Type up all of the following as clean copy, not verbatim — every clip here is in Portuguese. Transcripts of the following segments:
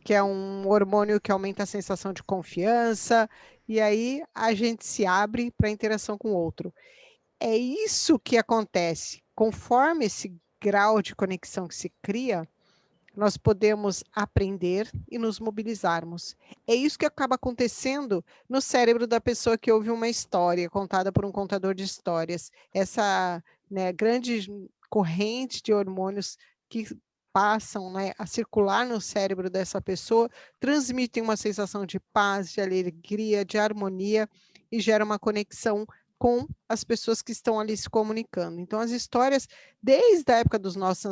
que é um hormônio que aumenta a sensação de confiança, e aí a gente se abre para a interação com o outro. É isso que acontece. Conforme esse grau de conexão que se cria, nós podemos aprender e nos mobilizarmos. É isso que acaba acontecendo no cérebro da pessoa que ouve uma história contada por um contador de histórias. Essa, né, grande corrente de hormônios que passam, né, a circular no cérebro dessa pessoa, transmitem uma sensação de paz, de alegria, de harmonia e gera uma conexão com as pessoas que estão ali se comunicando. Então, as histórias, desde a época dos nossos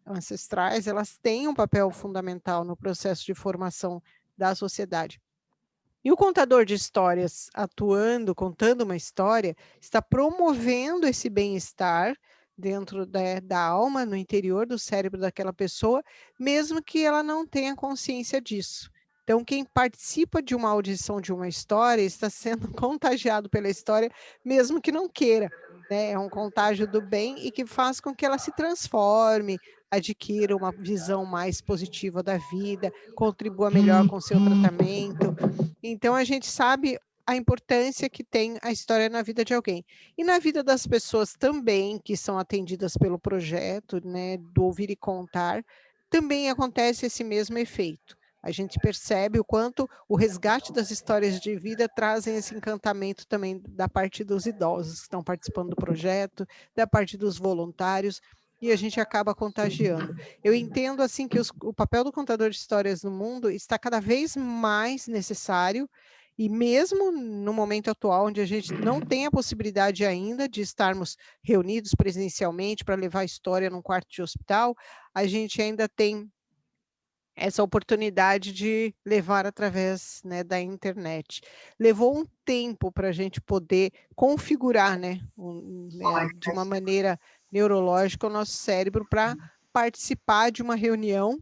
ancestrais, elas têm um papel fundamental no processo de formação da sociedade. E o contador de histórias atuando, contando uma história, está promovendo esse bem-estar dentro da alma, no interior do cérebro daquela pessoa, mesmo que ela não tenha consciência disso. Então, quem participa de uma audição de uma história está sendo contagiado pela história, mesmo que não queira. Né? É um contágio do bem e que faz com que ela se transforme, adquira uma visão mais positiva da vida, contribua melhor com o seu tratamento. Então a gente sabe a importância que tem a história na vida de alguém. E na vida das pessoas também, que são atendidas pelo projeto, né, do Ouvir e Contar, também acontece esse mesmo efeito. A gente percebe o quanto o resgate das histórias de vida trazem esse encantamento também da parte dos idosos que estão participando do projeto, da parte dos voluntários, e a gente acaba contagiando. Eu entendo assim que o papel do contador de histórias no mundo está cada vez mais necessário, e mesmo no momento atual, onde a gente não tem a possibilidade ainda de estarmos reunidos presencialmente para levar a história num quarto de hospital, a gente ainda tem essa oportunidade de levar através, né, da internet. Levou um tempo para a gente poder configurar, né, né, de uma maneira neurológica o nosso cérebro para participar de uma reunião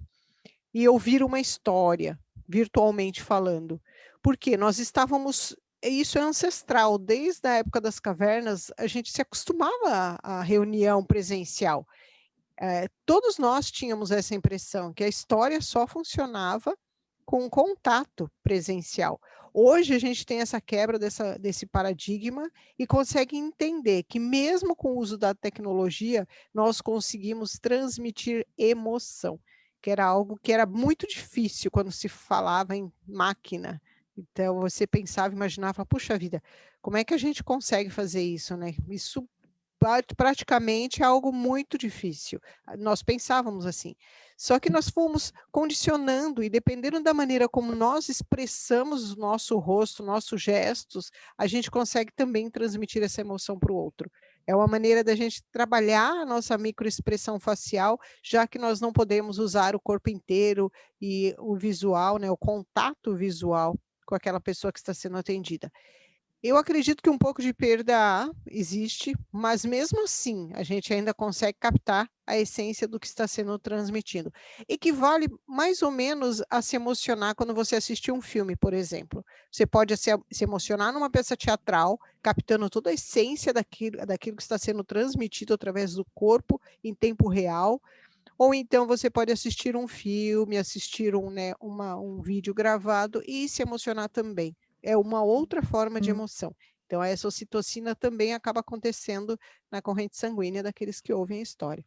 e ouvir uma história, virtualmente falando. Porque nós estávamos, isso é ancestral, desde a época das cavernas, a gente se acostumava à reunião presencial. Todos nós tínhamos essa impressão, que a história só funcionava com contato presencial. Hoje a gente tem essa quebra desse paradigma e consegue entender que mesmo com o uso da tecnologia, nós conseguimos transmitir emoção, que era algo que era muito difícil quando se falava em máquina. Então você pensava, imaginava, puxa vida, como é que a gente consegue fazer isso, né? Isso praticamente é algo muito difícil. Nós pensávamos assim. Só que nós fomos condicionando e dependendo da maneira como nós expressamos o nosso rosto, nossos gestos, a gente consegue também transmitir essa emoção para o outro. É uma maneira da gente trabalhar a nossa microexpressão facial, já que nós não podemos usar o corpo inteiro e o visual, né, o contato visual com aquela pessoa que está sendo atendida. Eu acredito que um pouco de perda existe, mas mesmo assim a gente ainda consegue captar a essência do que está sendo transmitido. Equivale mais ou menos a se emocionar quando você assiste um filme, por exemplo. Você pode se emocionar numa peça teatral, captando toda a essência daquilo que está sendo transmitido através do corpo em tempo real, ou então você pode assistir um filme, assistir né, um vídeo gravado e se emocionar também. É uma outra forma de emoção. Então, essa ocitocina também acaba acontecendo na corrente sanguínea daqueles que ouvem a história.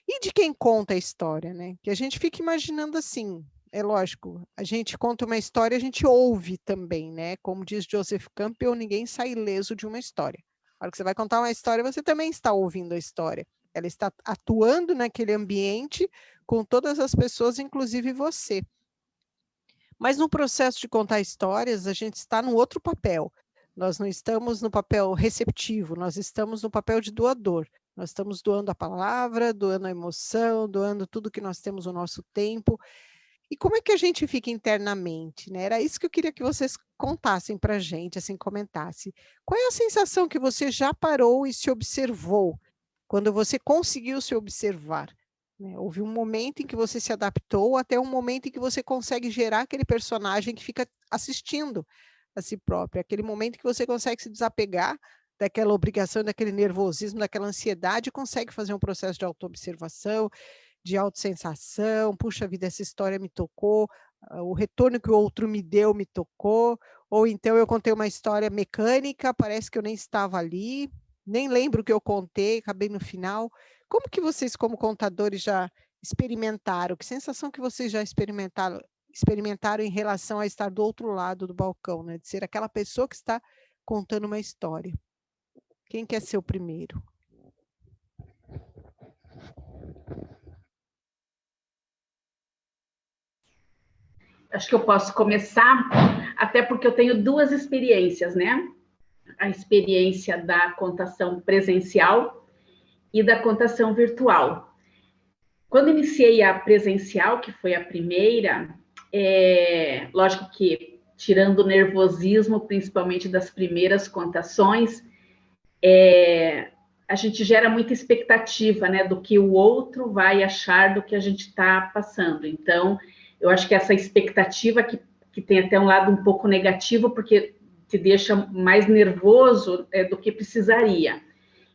E de quem conta a história, né? Que a gente fica imaginando assim, é lógico, a gente conta uma história, a gente ouve também, né? Como diz Joseph Campbell, ninguém sai ileso de uma história. Na hora que você vai contar uma história, você também está ouvindo a história. Ela está atuando naquele ambiente com todas as pessoas, inclusive você. Mas no processo de contar histórias, a gente está num outro papel. Nós não estamos no papel receptivo, nós estamos no papel de doador. Nós estamos doando a palavra, doando a emoção, doando tudo que nós temos o nosso tempo. E como é que a gente fica internamente, né? Era isso que eu queria que vocês contassem para a gente, assim, comentasse. Qual é a sensação que você já parou e se observou, quando você conseguiu se observar? Né? Houve um momento em que você se adaptou, até um momento em que você consegue gerar aquele personagem que fica assistindo a si próprio, aquele momento que você consegue se desapegar daquela obrigação, daquele nervosismo, daquela ansiedade, e consegue fazer um processo de autoobservação, de autossensação, puxa vida, essa história me tocou, o retorno que o outro me deu me tocou, ou então eu contei uma história mecânica, parece que eu nem estava ali, nem lembro o que eu contei, acabei no final. Como que vocês, como contadores, já experimentaram? Que sensação que vocês já experimentaram em relação a estar do outro lado do balcão, né? De ser aquela pessoa que está contando uma história. Quem quer ser o primeiro? Acho que eu posso começar, até porque eu tenho duas experiências, né? A experiência da contação presencial e da contação virtual. Quando iniciei a presencial, que foi a primeira, lógico que tirando o nervosismo, principalmente das primeiras contações, a gente gera muita expectativa, né, do que o outro vai achar do que a gente está passando. Então, eu acho que essa expectativa que tem até um lado um pouco negativo, porque te deixa mais nervoso do que precisaria.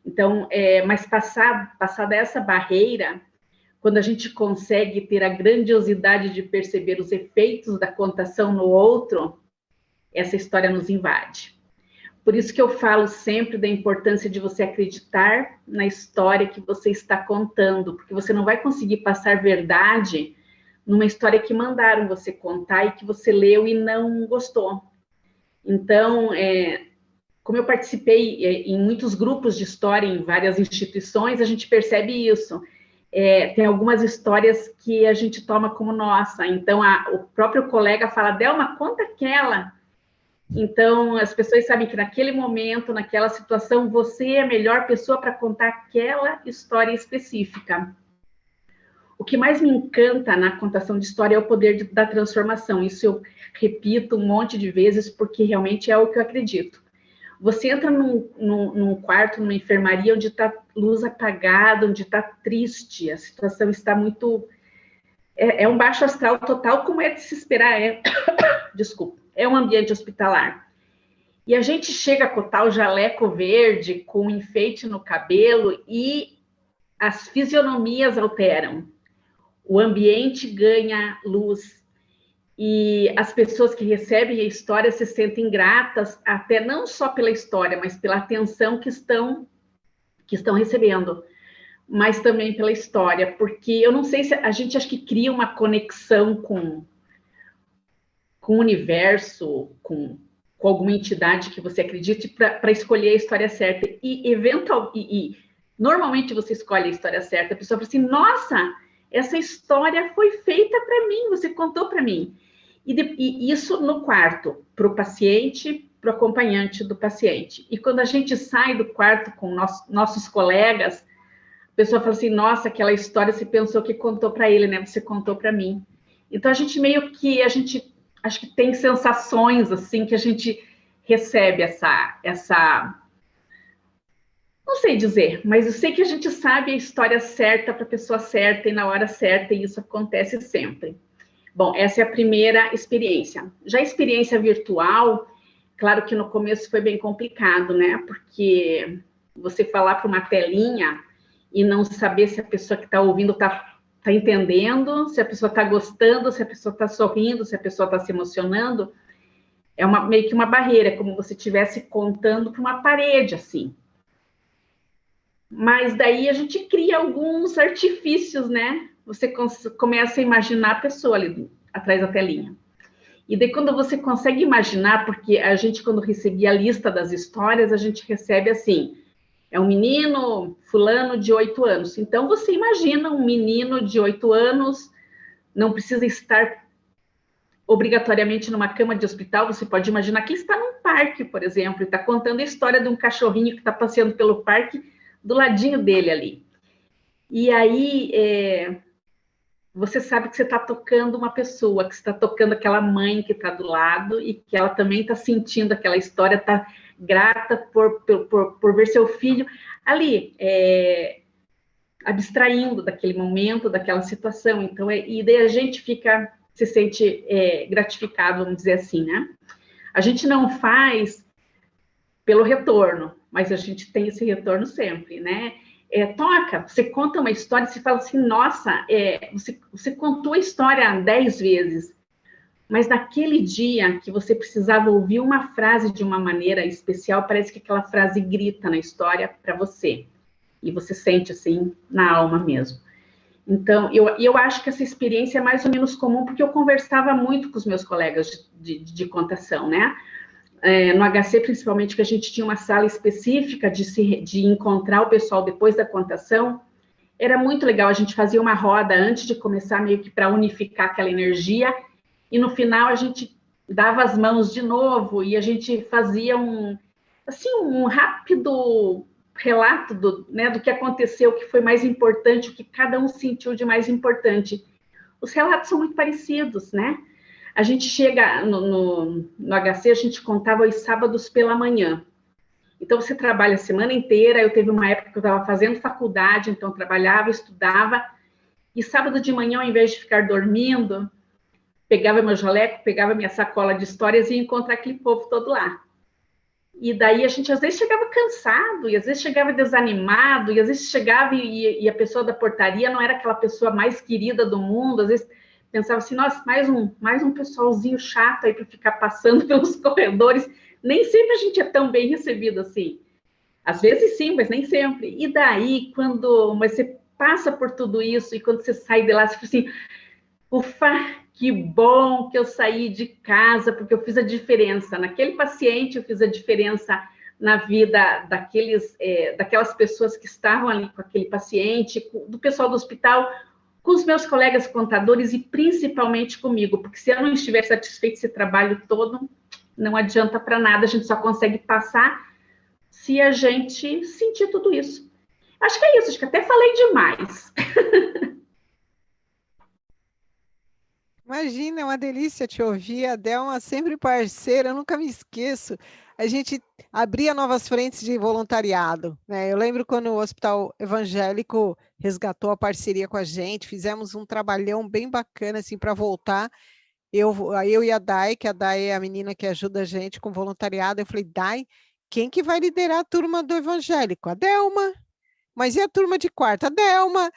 Então, mas passada essa barreira, quando a gente consegue ter a grandiosidade de perceber os efeitos da contação no outro, essa história nos invade. Por isso que eu falo sempre da importância de você acreditar na história que você está contando, porque você não vai conseguir passar verdade numa história que mandaram você contar e que você leu e não gostou. Então, como eu participei em muitos grupos de história em várias instituições, a gente percebe isso. Tem algumas histórias que a gente toma como nossa. Então, o próprio colega fala, Delma, conta aquela. Então, as pessoas sabem que naquele momento, naquela situação, você é a melhor pessoa para contar aquela história específica. O que mais me encanta na contação de história é o poder da transformação. Isso eu repito um monte de vezes, porque realmente é o que eu acredito. Você entra num quarto, numa enfermaria, onde está luz apagada, onde está triste, a situação está muito... É um baixo astral total, como é de se esperar. Desculpa, é um ambiente hospitalar. E a gente chega com tal jaleco verde, com enfeite no cabelo, e as fisionomias alteram. O ambiente ganha luz. E as pessoas que recebem a história se sentem gratas, até não só pela história, mas pela atenção que estão recebendo, mas também pela história, porque eu não sei se a gente acho que cria uma conexão com o universo, com alguma entidade que você acredite para escolher a história certa. E normalmente você escolhe a história certa, a pessoa fala assim, nossa, essa história foi feita para mim, você contou para mim. E isso no quarto, para o paciente, para o acompanhante do paciente. E quando a gente sai do quarto com nossos colegas, a pessoa fala assim, nossa, aquela história você pensou que contou para ele, né? Você contou para mim. Então, a gente acho que tem sensações, assim, que a gente recebe essa... Não sei dizer, mas eu sei que a gente sabe a história certa para a pessoa certa e na hora certa, e isso acontece sempre. Bom, essa é a primeira experiência. Já a experiência virtual, claro que no começo foi bem complicado, né? Porque você falar para uma telinha e não saber se a pessoa que está ouvindo está entendendo, se a pessoa está gostando, se a pessoa está sorrindo, se a pessoa está se emocionando, é meio que uma barreira, como se você estivesse contando para uma parede, assim. Mas daí a gente cria alguns artifícios, né? Você começa a imaginar a pessoa ali atrás da telinha. E daí quando você consegue imaginar, porque a gente quando recebia a lista das histórias, a gente recebe assim, é um menino fulano de 8 anos. Então você imagina um menino de 8 anos, não precisa estar obrigatoriamente numa cama de hospital, você pode imaginar que ele está num parque, por exemplo, e está contando a história de um cachorrinho que está passeando pelo parque do ladinho dele ali. E aí, você sabe que você está tocando uma pessoa, que você está tocando aquela mãe que está do lado e que ela também está sentindo aquela história, está grata por ver seu filho ali, abstraindo daquele momento, daquela situação. Então, e daí a gente se sente gratificado, vamos dizer assim, né? A gente não faz pelo retorno, mas a gente tem esse retorno sempre, né? Toca, você conta uma história, você fala assim, nossa, você contou a história 10 vezes, mas naquele dia que você precisava ouvir uma frase de uma maneira especial, parece que aquela frase grita na história para você, e você sente assim na alma mesmo. Então, eu acho que essa experiência é mais ou menos comum, porque eu conversava muito com os meus colegas de contação, né? No HC, principalmente, que a gente tinha uma sala específica de encontrar o pessoal depois da contação, era muito legal, a gente fazia uma roda antes de começar, meio que para unificar aquela energia, e no final a gente dava as mãos de novo, e a gente fazia um rápido relato do que aconteceu, o que foi mais importante, o que cada um sentiu de mais importante. Os relatos são muito parecidos, né? A gente chega no HC, a gente contava os sábados pela manhã. Então, você trabalha a semana inteira. Eu teve uma época que eu estava fazendo faculdade, então trabalhava, estudava, e sábado de manhã, ao invés de ficar dormindo, pegava meu jaleco, pegava minha sacola de histórias e ia encontrar aquele povo todo lá. E daí a gente às vezes chegava cansado, e às vezes chegava desanimado, e às vezes chegava e a pessoa da portaria não era aquela pessoa mais querida do mundo, às vezes pensava assim, nossa, mais um pessoalzinho chato aí para ficar passando pelos corredores. Nem sempre a gente é tão bem recebido assim. Às vezes sim, mas nem sempre. E daí, mas você passa por tudo isso, e quando você sai de lá, você fala assim, ufa, que bom que eu saí de casa, porque eu fiz a diferença. Naquele paciente, eu fiz a diferença na vida daquelas pessoas que estavam ali com aquele paciente, do pessoal do hospital, com os meus colegas contadores e principalmente comigo, porque se eu não estiver satisfeito com esse trabalho todo, não adianta para nada, a gente só consegue passar se a gente sentir tudo isso. Acho que é isso, acho que até falei demais. Imagina, é uma delícia te ouvir. A Delma sempre parceira, eu nunca me esqueço. A gente abria novas frentes de voluntariado, né? Eu lembro quando o Hospital Evangélico resgatou a parceria com a gente, fizemos um trabalhão bem bacana assim para voltar. Eu e a Dai, que a Dai é a menina que ajuda a gente com voluntariado, eu falei, Dai, quem que vai liderar a turma do Evangélico? A Delma. Mas e a turma de quarta? A Delma.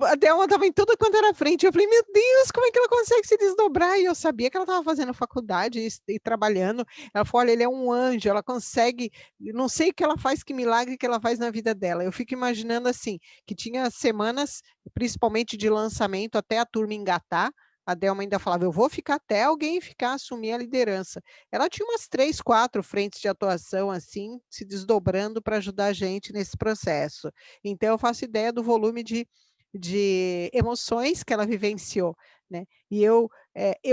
A Delma estava em tudo quanto era frente. Eu falei, meu Deus, como é que ela consegue se desdobrar? E eu sabia que ela estava fazendo faculdade e trabalhando. Ela falou, olha, ele é um anjo, ela consegue, não sei o que ela faz, que milagre que ela faz na vida dela. Eu fico imaginando assim, que tinha semanas, principalmente de lançamento, até a turma engatar. A Delma ainda falava, eu vou ficar até alguém assumir a liderança. Ela tinha umas 3, 4 frentes de atuação, assim, se desdobrando para ajudar a gente nesse processo. Então, eu faço ideia do volume de emoções que ela vivenciou, né? E eu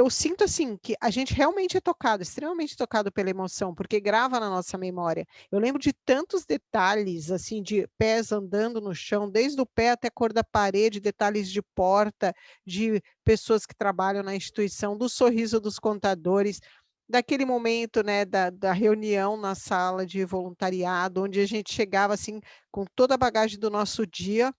sinto, assim, que a gente realmente é tocado, extremamente tocado pela emoção, porque grava na nossa memória. Eu lembro de tantos detalhes, assim, de pés andando no chão, desde o pé até a cor da parede, detalhes de porta, de pessoas que trabalham na instituição, do sorriso dos contadores, daquele momento, né, da reunião na sala de voluntariado, onde a gente chegava assim com toda a bagagem do nosso dia,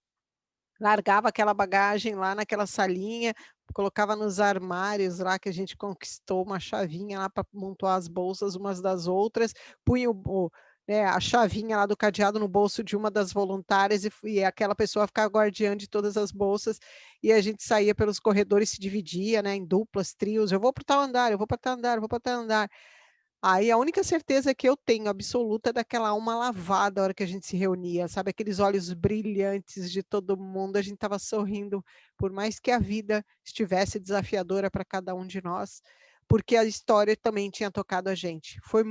largava aquela bagagem lá naquela salinha, colocava nos armários lá que a gente conquistou uma chavinha lá para montar as bolsas umas das outras, punha né, a chavinha lá do cadeado no bolso de uma das voluntárias e aquela pessoa ficava guardiã de todas as bolsas e a gente saía pelos corredores, se dividia, né, em duplas, trios, eu vou para tal andar, eu vou para tal andar, eu vou para tal andar. Aí a única certeza que eu tenho absoluta é daquela alma lavada a hora que a gente se reunia, sabe? Aqueles olhos brilhantes de todo mundo, a gente estava sorrindo, por mais que a vida estivesse desafiadora para cada um de nós, porque a história também tinha tocado a gente. Foi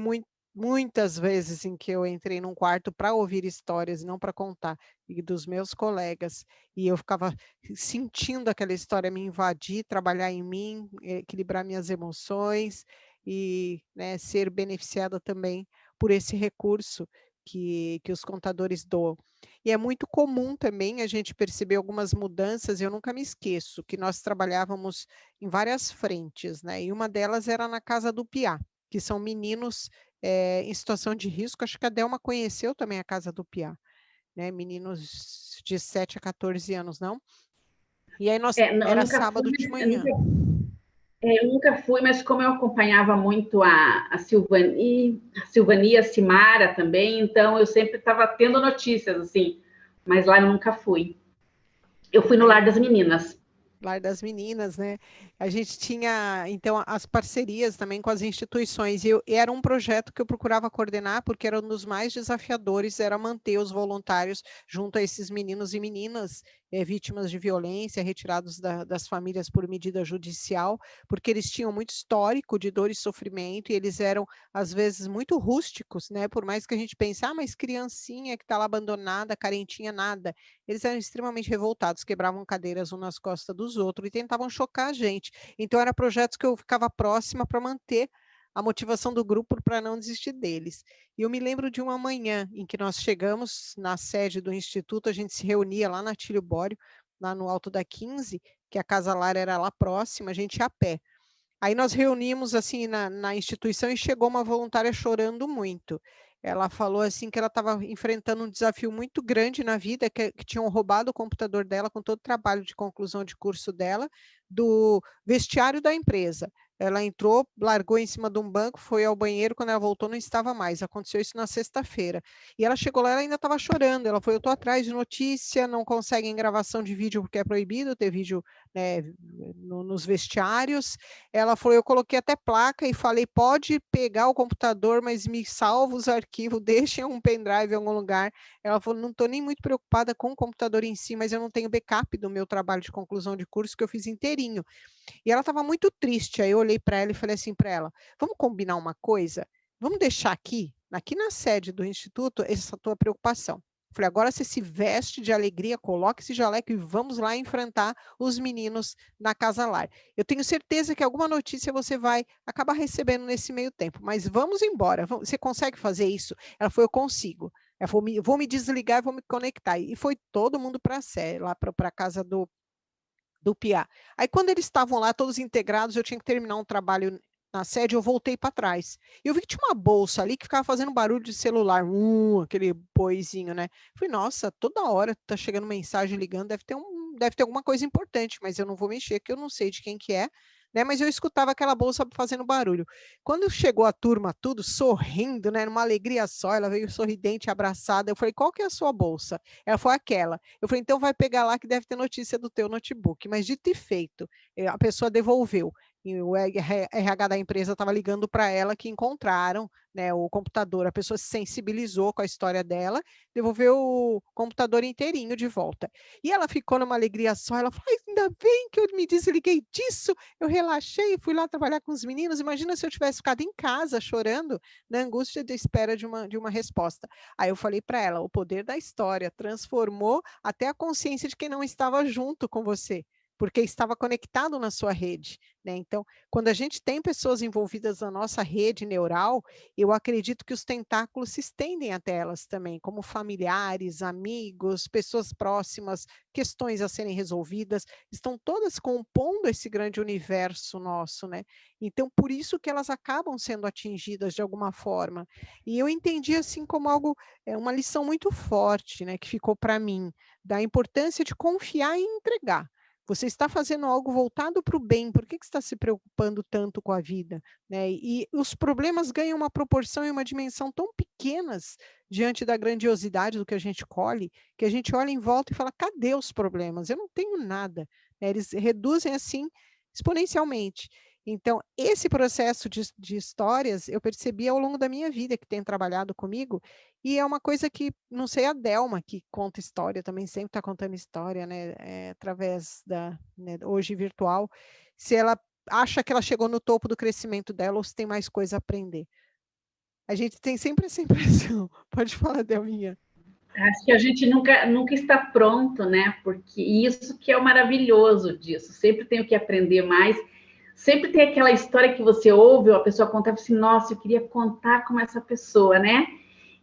muitas vezes em que eu entrei num quarto para ouvir histórias, não para contar, e dos meus colegas, e eu ficava sentindo aquela história me invadir, trabalhar em mim, equilibrar minhas emoções, e, né, ser beneficiada também por esse recurso que os contadores doam. E é muito comum também a gente perceber algumas mudanças, eu nunca me esqueço, que nós trabalhávamos em várias frentes, né? E uma delas era na Casa do Piá, que são meninos em situação de risco. Acho que a Delma conheceu também a Casa do Piá, né? Meninos de 7 a 14 anos, não? E aí Eu era nunca sábado de manhã. Eu nunca fui, mas como eu acompanhava muito a Silvani, a Simara também, então eu sempre estava tendo notícias, assim, mas lá eu nunca fui. Eu fui no Lar das Meninas. Lar das Meninas, né? A gente tinha, então, as parcerias também com as instituições, e era um projeto que eu procurava coordenar, porque era um dos mais desafiadores, era manter os voluntários junto a esses meninos e meninas vítimas de violência, retirados das famílias por medida judicial, porque eles tinham muito histórico de dor e sofrimento, e eles eram, às vezes, muito rústicos, né? Por mais que a gente pense, mas criancinha que está lá abandonada, carentinha, nada. Eles eram extremamente revoltados, quebravam cadeiras um nas costas dos outros e tentavam chocar a gente. Então, eram projetos que eu ficava próxima para manter a motivação do grupo para não desistir deles. E eu me lembro de uma manhã em que nós chegamos na sede do Instituto, a gente se reunia lá na Tílio Bório, lá no Alto da 15, que a Casa Lar era lá próxima, a gente ia a pé. Aí nós reunimos assim na instituição e chegou uma voluntária chorando muito. Ela falou assim que ela estava enfrentando um desafio muito grande na vida, que tinham roubado o computador dela com todo o trabalho de conclusão de curso dela, do vestiário da empresa. Ela entrou, largou em cima de um banco, foi ao banheiro, quando ela voltou não estava mais. Aconteceu isso na sexta-feira. E ela chegou lá, ela ainda estava chorando. Ela foi, eu estou atrás de notícia, não conseguem gravação de vídeo porque é proibido ter vídeo, né, nos vestiários. Ela falou, eu coloquei até placa e falei, pode pegar o computador, mas me salva os arquivos, deixem um pendrive em algum lugar. Ela falou, não estou nem muito preocupada com o computador em si, mas eu não tenho backup do meu trabalho de conclusão de curso que eu fiz inteirinho. E ela estava muito triste, aí eu olhei para ela e falei assim para ela, vamos combinar uma coisa? Vamos deixar aqui na sede do Instituto, essa tua preocupação. Falei, agora você se veste de alegria, coloque esse jaleco e vamos lá enfrentar os meninos na Casa Lar. Eu tenho certeza que alguma notícia você vai acabar recebendo nesse meio tempo, mas vamos embora. Você consegue fazer isso? Ela falou, eu consigo. Ela falou, vou me desligar e vou me conectar. E foi todo mundo para a sé, lá para a casa do Piá. Aí, quando eles estavam lá, todos integrados, eu tinha que terminar um trabalho na sede, eu voltei para trás. Eu vi que tinha uma bolsa ali que ficava fazendo barulho de celular, aquele boizinho, né? Falei, nossa, toda hora tá chegando mensagem ligando, deve ter alguma coisa importante, mas eu não vou mexer, que eu não sei de quem que é, né? Mas eu escutava aquela bolsa fazendo barulho. Quando chegou a turma, tudo sorrindo, né? Numa alegria só, ela veio sorridente, abraçada. Eu falei, qual que é a sua bolsa? Ela foi aquela. Eu falei, então vai pegar lá que deve ter notícia do teu notebook. Mas dito e feito, a pessoa devolveu. E o RH da empresa estava ligando para ela que encontraram, né, o computador. A pessoa se sensibilizou com a história dela, devolveu o computador inteirinho de volta. E ela ficou numa alegria só. Ela falou, ainda bem que eu me desliguei disso, eu relaxei, fui lá trabalhar com os meninos. Imagina se eu tivesse ficado em casa chorando, na angústia de espera de uma resposta. Aí eu falei para ela, o poder da história transformou até a consciência de quem não estava junto com você, porque estava conectado na sua rede, né? Então, quando a gente tem pessoas envolvidas na nossa rede neural, eu acredito que os tentáculos se estendem até elas também, como familiares, amigos, pessoas próximas, questões a serem resolvidas, estão todas compondo esse grande universo nosso, né? Então, por isso que elas acabam sendo atingidas de alguma forma. E eu entendi assim como algo, uma lição muito forte, né, que ficou para mim, da importância de confiar e entregar. Você está fazendo algo voltado para o bem, por que você está se preocupando tanto com a vida? Né? E os problemas ganham uma proporção e uma dimensão tão pequenas diante da grandiosidade do que a gente colhe, que a gente olha em volta e fala, cadê os problemas? Eu não tenho nada. Né? Eles reduzem assim exponencialmente. Então, esse processo de histórias eu percebi ao longo da minha vida, que tem trabalhado comigo, e é uma coisa que, não sei, a Delma, que conta história, também sempre está contando história, né, através né, hoje virtual, se ela acha que ela chegou no topo do crescimento dela ou se tem mais coisa a aprender. A gente tem sempre essa impressão. Pode falar, Delminha. Acho que a gente nunca está pronto, né? Porque isso que é o maravilhoso disso. Sempre tem o que aprender mais. Sempre tem aquela história que você ouve, ou a pessoa conta assim, nossa, eu queria contar como essa pessoa, né?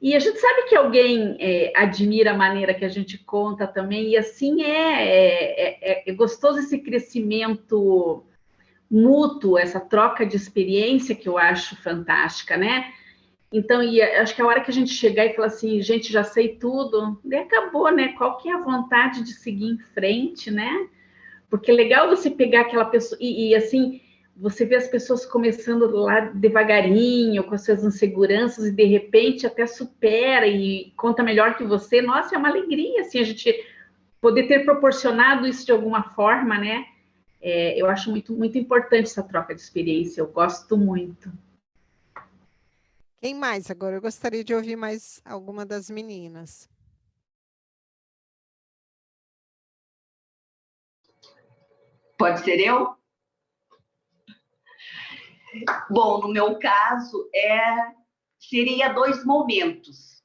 E a gente sabe que alguém admira a maneira que a gente conta também, e assim é gostoso esse crescimento mútuo, essa troca de experiência que eu acho fantástica, né? Então, acho que a hora que a gente chegar e falar assim, gente, já sei tudo, daí acabou, né? Qual que é a vontade de seguir em frente, né? Porque é legal você pegar aquela pessoa assim, você vê as pessoas começando lá devagarinho, com as suas inseguranças, e de repente até supera e conta melhor que você. Nossa, é uma alegria, assim, a gente poder ter proporcionado isso de alguma forma, né? eu acho muito importante essa troca de experiência, eu gosto muito. Quem mais agora? Eu gostaria de ouvir mais alguma das meninas. Pode ser eu? Bom, no meu caso, seria 2 momentos.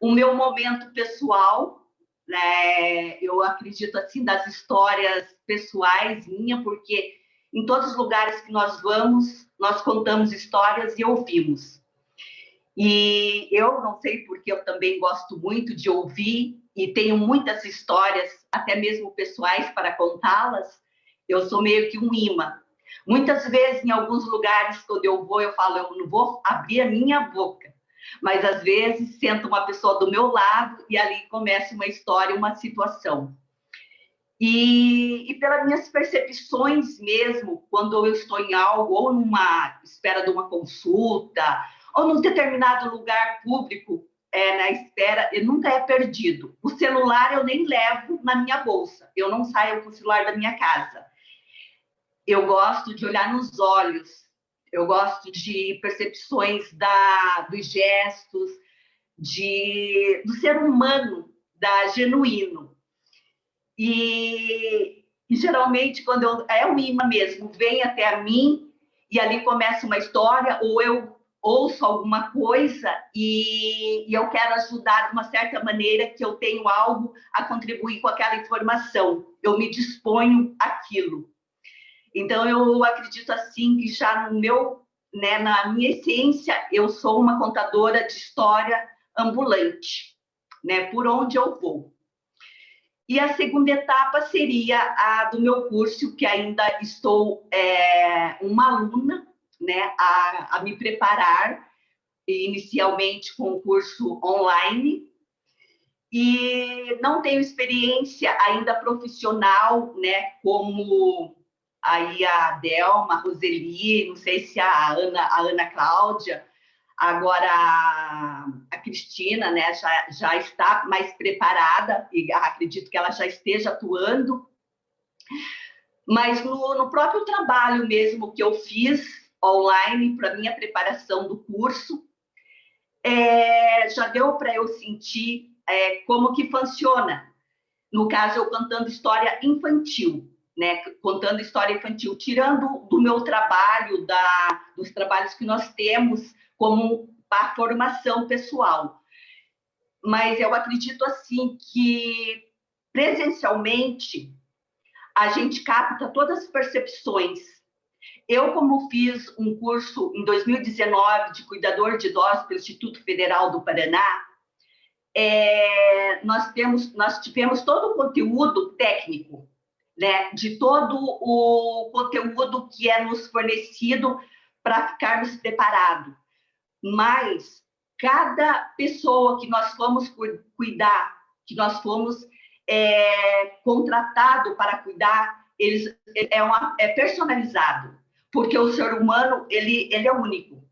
O meu momento pessoal, né, eu acredito assim das histórias pessoais minha, porque em todos os lugares que nós vamos, nós contamos histórias e ouvimos. E eu não sei porque eu também gosto muito de ouvir e tenho muitas histórias, até mesmo pessoais, para contá-las. Eu sou meio que um imã. Muitas vezes, em alguns lugares, quando eu vou, eu falo, eu não vou abrir a minha boca. Mas, às vezes, senta uma pessoa do meu lado e ali começa uma história, uma situação. E pelas minhas percepções mesmo, quando eu estou em algo, ou numa espera de uma consulta, ou num determinado lugar público, na espera, nunca é perdido. O celular eu nem levo na minha bolsa, eu não saio com o celular da minha casa. Eu gosto de olhar nos olhos, eu gosto de percepções dos gestos, do ser humano, genuíno. E geralmente, quando é um imã mesmo, vem até a mim e ali começa uma história, ou eu ouço alguma coisa e eu quero ajudar de uma certa maneira, que eu tenho algo a contribuir com aquela informação. Eu me disponho àquilo. Então, eu acredito assim que já na minha essência, eu sou uma contadora de história ambulante, né, por onde eu vou. E a segunda etapa seria a do meu curso, que ainda estou uma aluna, né, a me preparar, inicialmente com o curso online, e não tenho experiência ainda profissional, né, como aí a Delma, a Roseli, não sei se a Ana Cláudia, agora a Cristina, né, já está mais preparada e acredito que ela já esteja atuando. Mas no próprio trabalho mesmo que eu fiz online para minha preparação do curso, já deu para eu sentir como que funciona. No caso, eu contando história infantil, né? Contando história infantil, tirando do meu trabalho, dos trabalhos que nós temos como a formação pessoal. Mas eu acredito assim que presencialmente a gente capta todas as percepções. Eu, como fiz um curso em 2019 de cuidador de idosos pelo Instituto Federal do Paraná, nós tivemos todo o conteúdo técnico, né, de todo o conteúdo que é nos fornecido para ficarmos preparados. Mas cada pessoa que nós fomos cuidar, que nós fomos contratado para cuidar, é personalizado, porque o ser humano ele é único.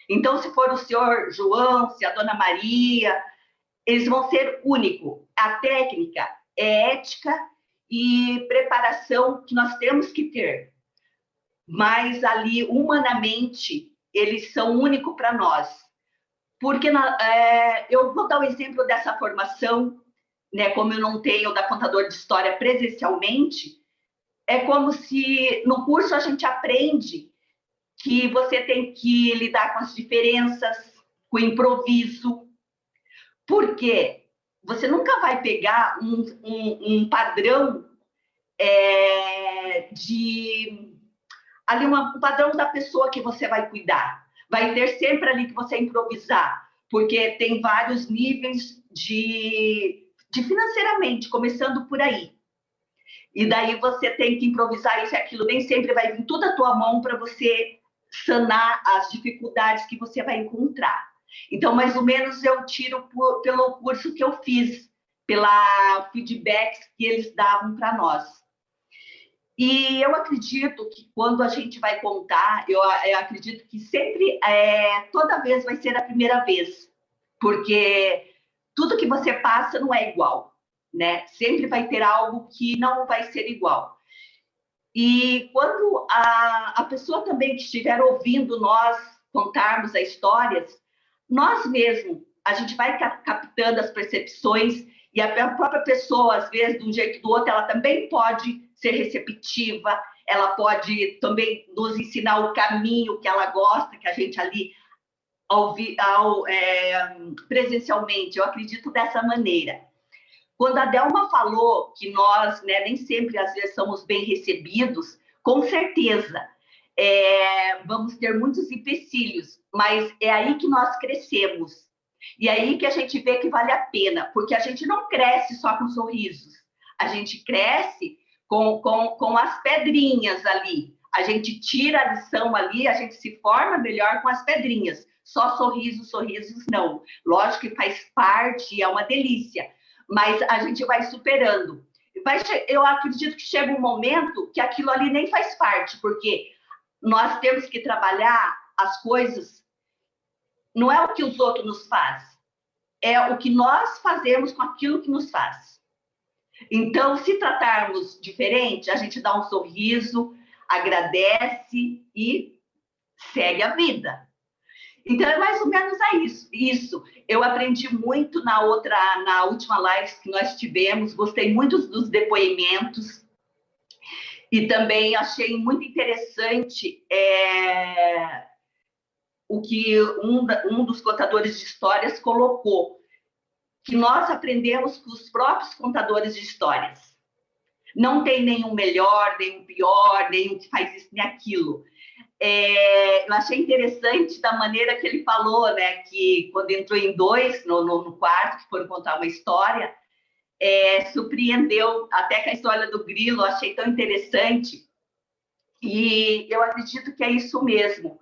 Então, se for o senhor João, se a dona Maria, eles vão ser únicos. A técnica é ética e preparação que nós temos que ter, mas ali, humanamente, eles são únicos para nós. Porque eu vou dar o exemplo dessa formação, né, como eu não tenho da contador de história presencialmente, é como se no curso a gente aprende que você tem que lidar com as diferenças, com o improviso, porque você nunca vai pegar um padrão ali um padrão da pessoa que você vai cuidar. Vai ter sempre ali que você improvisar, porque tem vários níveis de financeiramente, começando por aí. E daí você tem que improvisar isso e aquilo, nem sempre vai vir tudo à tua mão para você sanar as dificuldades que você vai encontrar. Então, mais ou menos, eu tiro pelo curso que eu fiz, pela feedbacks que eles davam para nós. E eu acredito que quando a gente vai contar, eu acredito que sempre, toda vez vai ser a primeira vez, porque tudo que você passa não é igual, né? Sempre vai ter algo que não vai ser igual. E quando a pessoa também que estiver ouvindo nós contarmos as histórias, nós mesmos, a gente vai captando as percepções, e a própria pessoa, às vezes, de um jeito ou do outro, ela também pode ser receptiva, ela pode também nos ensinar o caminho que ela gosta, que a gente ali, presencialmente, eu acredito dessa maneira. Quando a Delma falou que nós, né, nem sempre, às vezes, somos bem recebidos, com certeza, vamos ter muitos empecilhos, mas é aí que nós crescemos. E é aí que a gente vê que vale a pena, porque a gente não cresce só com sorrisos, a gente cresce com as pedrinhas ali. A gente tira a lição ali, a gente se forma melhor com as pedrinhas. Só sorrisos não. Lógico que faz parte, é uma delícia, mas a gente vai superando. Eu acredito que chega um momento que aquilo ali nem faz parte, porque nós temos que trabalhar as coisas, não é o que os outros nos fazem, é o que nós fazemos com aquilo que nos faz. Então, se tratarmos diferente, a gente dá um sorriso, agradece e segue a vida. Então, é mais ou menos isso. Eu aprendi muito na última live que nós tivemos, gostei muito dos depoimentos e também achei muito interessante o que um dos contadores de histórias colocou, que nós aprendemos com os próprios contadores de histórias. Não tem nenhum melhor, nenhum pior, nenhum que faz isso nem aquilo. Eu achei interessante da maneira que ele falou, né, que quando entrou em dois no quarto, que foram contar uma história, surpreendeu, até que a história do grilo, achei tão interessante, e eu acredito que é isso mesmo.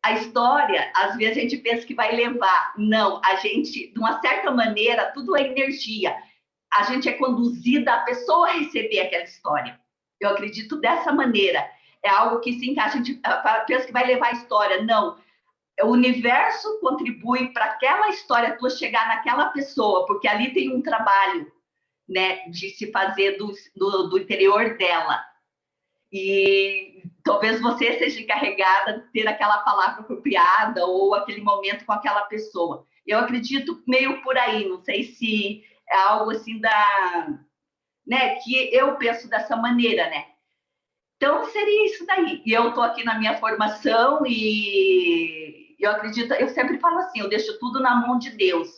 A história, às vezes a gente pensa que vai levar, não, a gente, de uma certa maneira, tudo é energia, a gente é conduzida a pessoa a receber aquela história. Eu acredito dessa maneira. É algo que sim, a gente pensa que vai levar a história. Não. O universo contribui para aquela história tua chegar naquela pessoa, porque ali tem um trabalho, né, de se fazer do interior dela. E talvez você seja encarregada de ter aquela palavra apropriada ou aquele momento com aquela pessoa. Eu acredito meio por aí, não sei se é algo assim né, que eu penso dessa maneira, né? Então, seria isso daí. E eu estou aqui na minha formação e eu acredito, eu sempre falo assim, eu deixo tudo na mão de Deus.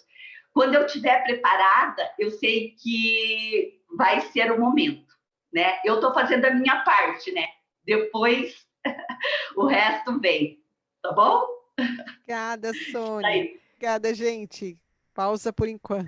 Quando eu estiver preparada, eu sei que vai ser o momento, né? Eu estou fazendo a minha parte, né? Depois, o resto vem, tá bom? Obrigada, Sônia. Obrigada, gente. Pausa por enquanto.